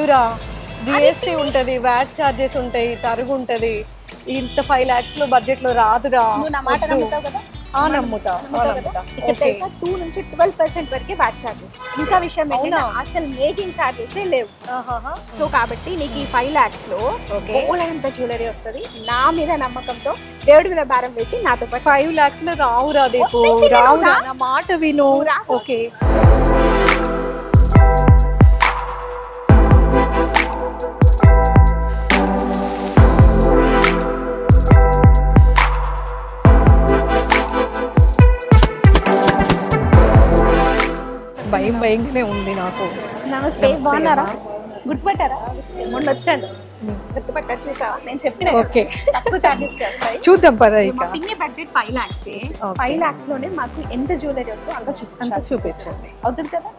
వద్దురా, జిఎస్టీ ఉంటది, VAT charges ఉంటాయి, తరుగు ఉంటది, ఇంత 5 lakhs లో బడ్జెట్ లో రాదురా. నా మాట నమ్ముతావు కదా? నమ్ముతా. ఇక్కడ తెలుసా 2 నుంచి 12% వరకే వ్యాట్ చార్జెస్. ఇంకా విషయం ఏంటంటే అసలు మేకింగ్ చార్జెస్ లేవు. సో కాబట్టి నీకు ఈ 5 lakhs లో బోలెడంత జ్యువెలరీ వస్తుంది. నా మీద నమ్మకంతో దేవుడి మీద భారం వేసి నాతో పాటు 5 lakhs లో రావురా దీపు, రావురా, నా మాట విను. ఓకే భయంగానే ఉంది నాకు. నమస్తే, బాగున్నారా? గుర్తుపట్టారా? మొన్న వచ్చాను, గుర్తుపట్టారు చూసావా? నేను చెప్పిన తక్కువ చార్జెస్ వస్తాయి. చూద్దాం పద. పిన్ని బడ్జెట్ 5 lakhs. 5 lakhs లోనే మాకు ఎంత జ్యువెలరీ వస్తుందో అంత చూపించండి. అవుతుంది కదా?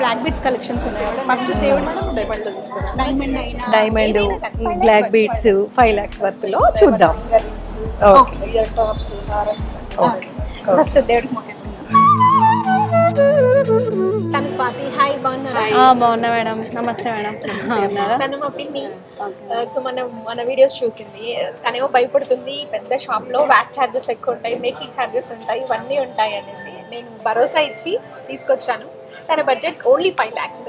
బ్లాక్ బీడ్స్ కలెక్షన్స్ ఉన్నాయి. First diamond black beads 5 lakhs worth లో చూద్దాం. ఫస్ట్ దేవుడికి తను స్వాతి. హాయ్, బాగున్నారా? బాగున్నా మేడం. నమస్తే మేడం. తను మా పిన్ని. సో మన వీడియోస్ చూసింది. తనేమో భయపడుతుంది, పెద్ద షాప్ లో వ్యాట్ చార్జెస్ ఎక్కువ ఉంటాయి, మేకింగ్ చార్జెస్ ఉంటాయి, ఇవన్నీ ఉంటాయి అనేసి నేను భరోసా ఇచ్చి తీసుకొచ్చాను. తన బడ్జెట్ ఓన్లీ 5 lakhs.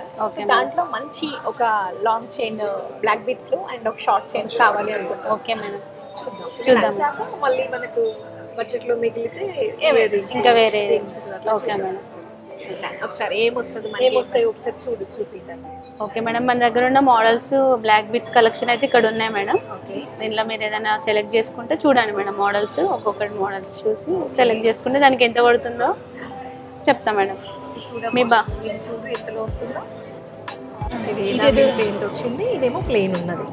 దాంట్లో మంచి ఒక లాంగ్ చైన్ బ్లాక్ బీడ్స్ లో అండ్ ఒక షార్ట్ చైన్ కావాలి అనుకుంటున్నాను. ఓకే మేడం, చూద్దాం. మళ్ళీ మనకు బడ్జెట్ లో మిగిలితే ఇంకా వేరే. ఓకే మేడం, ఒకసారి ఏమొస్తాయి ఒకసారి చూపిద్దాం. ఓకే మేడం, మన దగ్గర ఉన్న మోడల్స్ బ్లాక్ బీడ్స్ కలెక్షన్ అయితే ఇక్కడ ఉన్నాయి మేడం. దీనిలో మీరు ఏదైనా సెలెక్ట్ చేసుకుంటే చూడండి మేడం. మోడల్స్ ఒక్కొక్కటి మోడల్స్ చూసి సెలెక్ట్ చేసుకుంటే దానికి ఎంత పడుతుందో చెప్తా మేడం. మీ చూడు ఎంతలో వస్తుందో. ఇది పెయింట్ వచ్చింది, ఇదేమో ప్లెయిన్ ఉన్నది.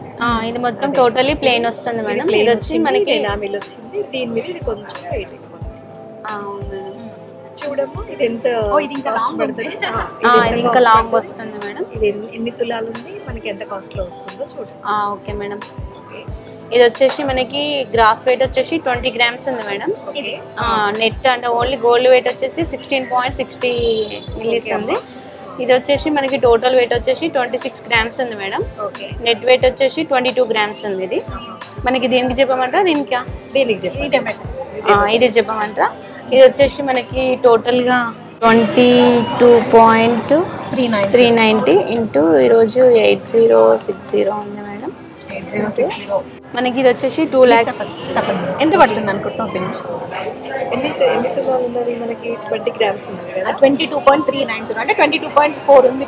ఇది మొత్తం టోటలీ ప్లెయిన్ వస్తుంది మేడం. ఇది వచ్చి మనకి ఎనామిల్ వచ్చింది, దీని మీద ఇది కొంచెం వెయిట్ ఎక్కువ వస్తుంది. చూడమ్మా ఇది ఎంత పడుతుంది. ఇది ఇంకా లాంగ్ వస్తుంది మేడం. ఇది ఎన్ని తులాలు ఉంది, మనకి ఎంత కాస్ట్ లో వస్తుందో చూడండి. ఓకే మేడం, ఇది వచ్చేసి మనకి గ్రాస్ వెయిట్ వచ్చేసి 20 grams ఉంది మేడం. నెట్ అంటే ఓన్లీ గోల్డ్ వెయిట్ వచ్చేసి 16.60 millis ఉంది. ఇది వచ్చేసి మనకి టోటల్ వెయిట్ వచ్చేసి 26 grams ఉంది మేడం. నెట్ వెయిట్ వచ్చేసి 22 grams ఉంది. ఇది మనకి దీనికి చెప్పమంటారా ఇది చెప్పమంటారా? ఇది వచ్చేసి మనకి టోటల్ గా 22.390 ఇంటూ ఈరోజు 8060 ఉంది మేడం. 8060 మనకి ఇది వచ్చేసి 2 lakhs. చెప్పండి ఎంత పడుతుంది అనుకుంటున్నాం? ఎన్ని తులాలు ఉన్నది మనకి? 20 grams ఉంది కదా. 22.390 అంటే 22.4 ఉంది.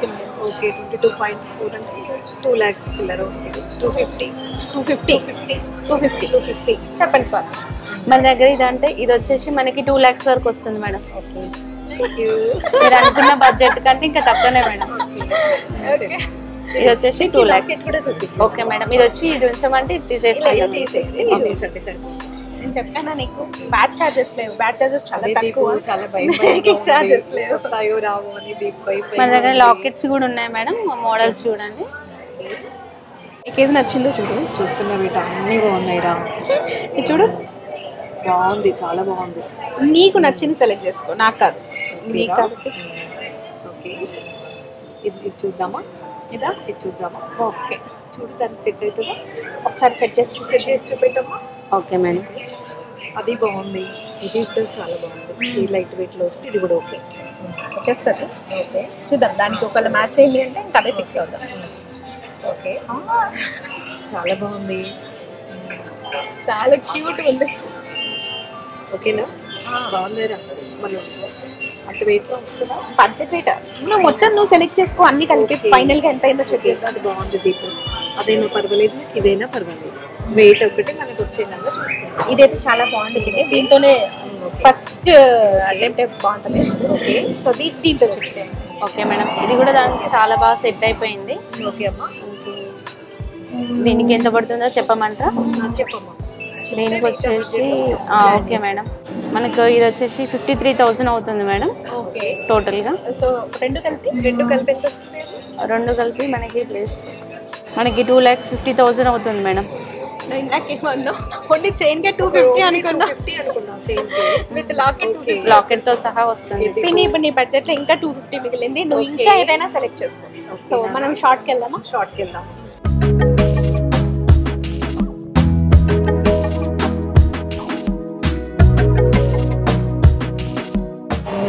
ఓకే, 22.4 అంటే 2 lakhs చిల్లర వస్తుంది. 250 చెప్పండి స్వాతి. మన దగ్గర ఇదంటే ఇది వచ్చేసి మనకి 2 lakhs వరకు వస్తుంది మేడం. మీరు అనుకున్న బడ్జెట్ కంటే ఇంకా తక్కువనే మేడం. ఇది వచ్చేసి 2 lakhs. ఓకే మేడం, ఇది వచ్చి ఇది ఉంచమంటే ఇది తీసేస్తాను. నేను చెప్పానా నీకు బ్యాట్ చార్జెస్ లేవు. బ్యాట్ చార్జెస్ చాలా తక్కువ. చాలా చార్జెస్ లేవు. వస్తాయో రావో అని మన దగ్గర లాకెట్స్ కూడా ఉన్నాయి మేడం. మోడల్స్ చూడండి. ఏది నచ్చిందో చూస్తున్నా బేట, అన్నీ బాగున్నాయిరా. ఇది చూడు, బాగుంది, చాలా బాగుంది. నీకు నచ్చింది సెలెక్ట్ చేసుకో, నాకు కాదు. నీకు కాబట్టి ఓకే, ఇది చూద్దామా? ఇది చూద్దామా? ఓకే, చూడు దానికి సెట్ అవుతుందా? ఒకసారి సెట్ చేసి చూపెట్టమ్మా. ఓకే మేడం, అది బాగుంది. ఇది కూడా చాలా బాగుంది. ఈ లైట్ వెయిట్ లో వస్తే ఇది కూడా ఓకే వచ్చేస్తుంది. ఓకే, చూద్దాం. దానికి ఒకవేళ మ్యాచ్ అయింది అంటే ఇంకా అదే ఫిక్స్ అవుతాం. ఓకే, చాలా బాగుంది, చాలా క్యూట్ ఉంది. ఓకేనా? బాగుందిరా. మనం అంత వెయిట్ లో వస్తుందా? బడ్జెట్ వెయిట్ నువ్వు మొత్తం నువ్వు సెలెక్ట్ చేసుకో, అన్ని కలిపి ఫైనల్ గా ఎంత అయిందో చెప్పి. అది బాగుంది దీపు. అదైనా పర్వాలేదు, ఇదైనా పర్వాలేదు. వెయిట్ ఒకటి మనకు వచ్చేలాగా చూసుకోండి. ఇదైతే చాలా బాగుంటుంది. దీంతోనే ఫస్ట్ అటెంప్ట్ బాగుంటుంది. ఓకే, సో దీంతో చెప్పేయండి. ఓకే మేడం, ఇది కూడా దానికి చాలా బాగా సెట్ అయిపోయింది. ఓకే అమ్మా, దీనికి ఎంత పడుతుందో చెప్పమంటారా? చెప్పమ్మా. దీనికి వచ్చేసి ఓకే మేడం, మనకు ఇది వచ్చేసి 53,000 అవుతుంది మేడం. ఓకే టోటల్గా. సో రెండు కలిపి ఎంత వస్తుంది? రెండు కలిపి మనకి ప్లస్ మనకి 2,50,000 అవుతుంది మేడం. ఇందాకేమన్నా ఓన్లీ చైన్ కే 250 అనుకున్నా. విత్ లాకెట్ తో సహా వస్తుంది. పిన్ని ఇప్పుడు నీ బడ్జెట్ లో ఇంకా 250 మిగిలింది, నువ్వు ఇంకా ఏదైనా సెలెక్ట్ చేసుకో. సో మనం షార్ట్ కి వెళ్దామా? షార్ట్ కి వెళ్దాం.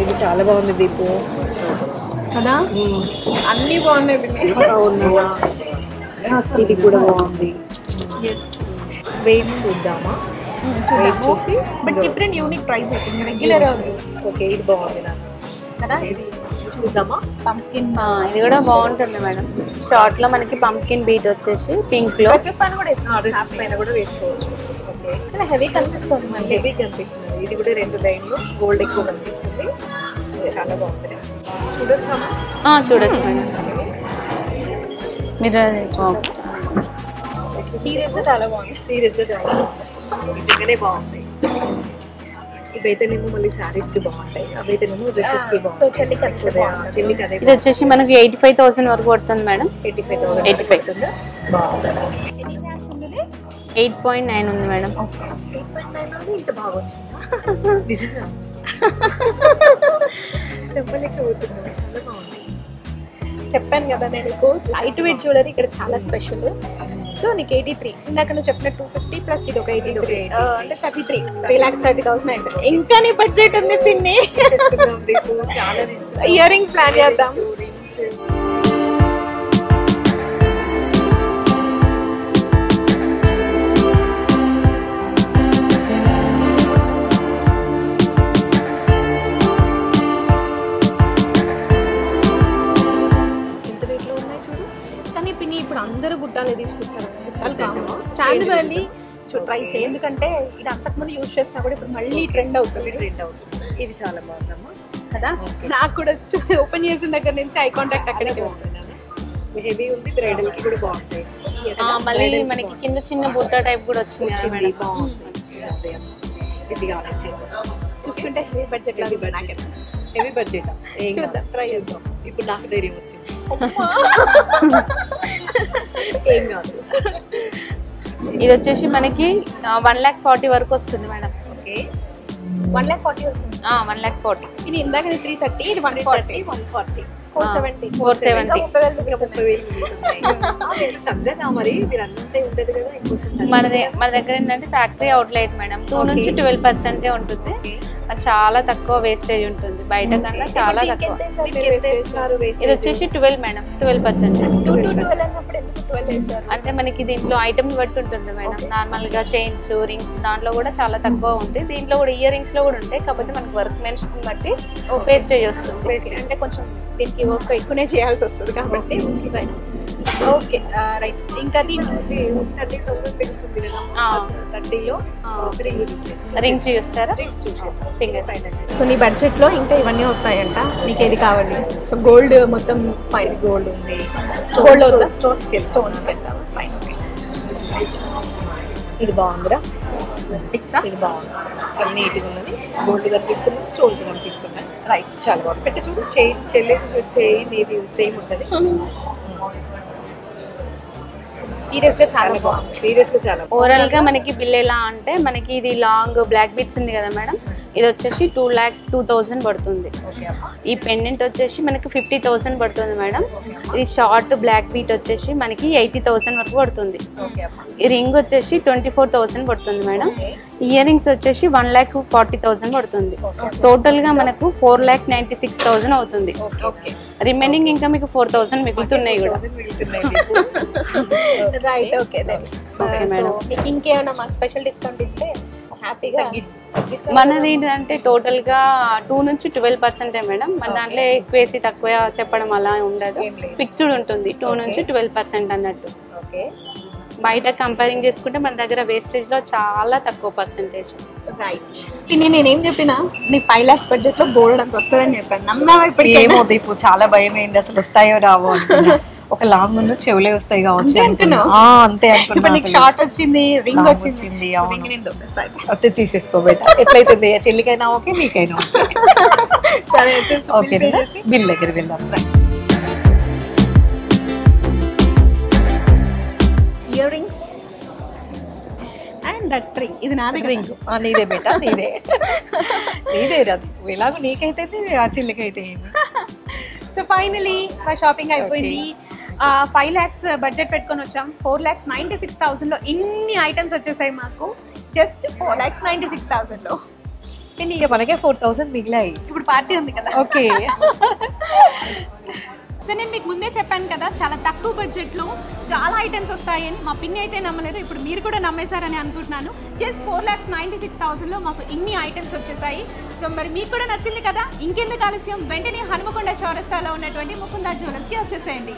ఇది చాలా బాగుంది దీపు కదా, అన్ని బాగున్నాయి. ఇది కూడా బాగుంది. వెయిట్ చూద్దామా? చూసి బట్ డిఫరెంట్ యూనిక్ ప్రైస్ ఉంటుంది. రెగ్యులర్ ఓకే ఇది బాగుంది నాకు కదా. ఇది చూద్దామా? పంప్కిన్ ఇది కూడా బాగుంటుంది మేడం. షార్ట్ లో మనకి పంప్కిన్ బీట్ వచ్చేసి పింక్ లో. డ్రెస్సెస్ పైన కూడా వేసుకోవచ్చు. పైన కూడా వేసుకోవచ్చు. ఓకే చాలా హెవీ కనిపిస్తుంది. మళ్ళీ హెవీ కనిపిస్తుంది. ఇది కూడా 2 లైన్లు గోల్డ్ ఎక్కువ కనిపిస్తుంది. చాలా బాగుంది. చూడొచ్చామా? చూడొచ్చు మేడం. మీరు సీరియస్ గా చాలా బాగుంది. సీరియస్ గా చాలా నిజంగానే బాగుంది. ఇవైతేనేమో మళ్ళీ శారీస్ కి బాగుంటాయి, అవైతేనేమో డ్రెస్సెస్ కి బాగుంటాయి. సో చెల్లికి అదే. ఇది వచ్చేసి మనకి 85,000 వరకు పడుతుంది మేడం. 85,000 బాగుంది. 8.9 ఉంది మేడం. 8.9 ఇంత బాగా వచ్చిందా? నిజంగా తెప్పలేక పోతున్నాను. చాలా బాగుంది. చెప్పాను కదా నేను నీకు లైట్ వెయిట్ జ్యువెలరీ ఇక్కడ చాలా స్పెషల్. సో నీకు 83, ఇందాక నువ్వు చెప్పిన 250 ప్లస్ ఇది ఒక 83 అంటే 33, 3,30,000 అయితే ఇంకా నీ బడ్జెట్ ఉంది పిన్ని. చాలా ఇయర్ రింగ్స్ ప్లాన్ చేద్దాం. పిన్ని ఇప్పుడు అందరూ బుట్టాలు తీసుకుంటారు. బుట్టాలు కావు, చాందివల్లి ట్రై చేయి. ఎందుకంటే ఇది అంతకుముందు యూజ్ చేసినా కూడా ఇప్పుడు మళ్ళీ ట్రెండ్ అవుతుంది. ఇది చాలా బాగుందమ్మా కదా. నాకు కూడా ఓపెన్ చేసిన దగ్గర నుంచి ఐ కాంటాక్ట్ అక్కడికి హెవీ ఉంది. బ్రైడల్ కి కూడా బాగుంటాయి. మళ్ళీ మనకి కింద చిన్న బుట్ట టైప్ కూడా వచ్చింది. బాగుంది. ఇది కావాలి చూస్తుంటే హెవీ బడ్జెట్. హెవీ బడ్జెట్ చూద్దాం, ట్రై చేద్దాం. ఇప్పుడు నాకు ధైర్యం వచ్చింది. ఏం కాదు. ఇది వచ్చేసి మనకి 1,40,000 వరకు వస్తుంది మేడం. ఓకే 1,40,000 వస్తుంది. 1,40,000. ఇది ఇందాక 330, ఇది 140, 470. 470. తగ్గదా మరి? మీరు అన్నంతే ఉంటది కదా. మన దగ్గర ఏంటంటే ఫ్యాక్టరీ అవుట్లెట్ మేడం. 2 నుంచి 12% ఉంటుంది. చాలా తక్కువ వేస్టేజ్ ఉంటుంది బయట కన్నా, చాలా తక్కువ. ఇది వచ్చేసి 12 మేడం, 12%. అంటే మనకి దీంట్లో ఐటమ్ బట్టి ఉంటుంది మేడం. నార్మల్ గా చైన్స్, రింగ్స్ దాంట్లో కూడా చాలా తక్కువ ఉంది. దీంట్లో కూడా ఇయర్ రింగ్స్ లో కూడా ఉంటాయి, కాకపోతే మనకి వర్క్ మెన్స్ బట్టి వేస్టేజ్ వస్తుంది. అంటే కొంచెం దీనికి వర్క్ ఎక్కువనే చేయాల్సి వస్తుంది కాబట్టి. Right, okay right. ఇంకా దీనికి 30,000 పెరుగుతుంది కదా. 30లో రింగ్స్ చూస్తారా? సో నీ బడ్జెట్ లో ఇంకా ఇవన్నీ వస్తాయంట. నీకు ఏది కావాలి? సో గోల్డ్ మొత్తం ఫైన్. గోల్డ్ ఉంది. గోల్డ్ స్టోన్స్ పెడతాం. ఫైన్. ఇది బాగుందిరా. ఇది బాగుంది. చాలా నీట్గా ఉన్నది. గోల్డ్ కనిపిస్తుంది, స్టోన్స్ కనిపిస్తున్నాయి. రైట్, చాలా బాగుంది. పెట్టి చూడు. చైన్ ఇది సేమ్ ఉంటుంది. సీరియస్ గా చాలా బాగుంది. సీరియస్ గా చాలా. ఓవరాల్ గా మనకి బిల్ ఎలా అంటే, మనకి ఇది లాంగ్ బ్లాక్ బీట్స్ ఉంది కదా మేడం, ఇది వచ్చేసి 2,02,000 పడుతుంది. ఈ పెండెంట్ వచ్చేసి మనకి 50,000 పడుతుంది మేడం. ఇది షార్ట్ బ్లాక్ బీట్ వచ్చేసి మనకి 80,000 వరకు పడుతుంది. ఈ రింగ్ వచ్చేసి 24,000 పడుతుంది మేడం. ఇయర్ రింగ్స్ వచ్చేసి 1,40,000 పడుతుంది. టోటల్ గా మనకు 4,96,000 అవుతుంది. రిమైనింగ్ ఇంకా మీకు 4,000 మిగులుతున్నాయి కూడా. Right, okay madam. మీకు ఇంకేమైనా మాకు స్పెషల్ డిస్కౌంట్ ఇస్తే హ్యాపీగా. మనది ఏంటంటే టోటల్ గా 2 నుంచి 12% మేడం. మన దాంట్లో ఎక్కువ వేసి తక్కువ చెప్పడం అలా ఉండదు, ఫిక్స్డ్ ఉంటుంది. 2 నుంచి 12% అన్నట్టు. బయట కంపేరింగ్ చేసుకుంటే మన దగ్గర వేస్టేజ్ లో చాలా తక్కువ పర్సెంటేజ్. రైట్. నేనేం చెప్పినా నీ 5 lakhs బడ్జెట్ లో గోల్డ్ అంత వస్తుందని చెప్పాను. నమ్మావా? ఇప్పుడు ఏమవుతుంది, ఇప్పుడు చాలా భయం అయింది అసలు వస్తాయో రావో. ఒక లాంగ్ ఉన్న చెవులే వస్తాయి కావచ్చు అంతే అంటున్నావు? అంతే ఇప్పుడు నీకు అనుకున్నా షార్ట్ వచ్చింది, రింగ్ Long వచ్చింది, వచ్చింది, So, అవును. ring నేను దొబ్బేస్తాను. అయితే తీసేసుకోబెట్ట ఎట్లయితుంది చెల్లికైనా ఓకే నీకైనా ఓకే సరే అయితే so bill pay ఓకే చేసి బిల్ దగ్గర వెళ్దాం ear rings and that ring. ఇది నా దగ్గర రింగ్ నీదే బెట నీదే నీదే అది ఎలాగో నీకైతే ఆ చెల్లికైతే సో ఫైనలీ మా షాపింగ్ అయిపోయింది. 5 lakhs బడ్జెట్ పెట్టుకొని వచ్చాం. 4,96,000 లో ఇన్ని ఐటమ్స్ వచ్చేసాయి మాకు. జస్ట్ 4,96,000 లో. ఇక మనకే 4,000 మిగిలాయి ఇప్పుడు పార్టీ ఉంది కదా. ఓకే సో నేను మీకు ముందే చెప్పాను కదా, చాలా తక్కువ బడ్జెట్లో చాలా ఐటమ్స్ వస్తాయని. మా పిన్ని అయితే నమ్మలేదు, ఇప్పుడు మీరు కూడా నమ్మేశారని అనుకుంటున్నాను. జస్ట్ 4,96,000 లో మాకు ఇన్ని ఐటమ్స్ వచ్చేసాయి. సో మరి మీకు కూడా నచ్చింది కదా, ఇంకెందుకు ఆలస్యం, వెంటనే హనుమకొండ చౌరస్తాలో ఉన్నటువంటి ముకుందా జ్యువెలర్స్కి వచ్చేసేయండి.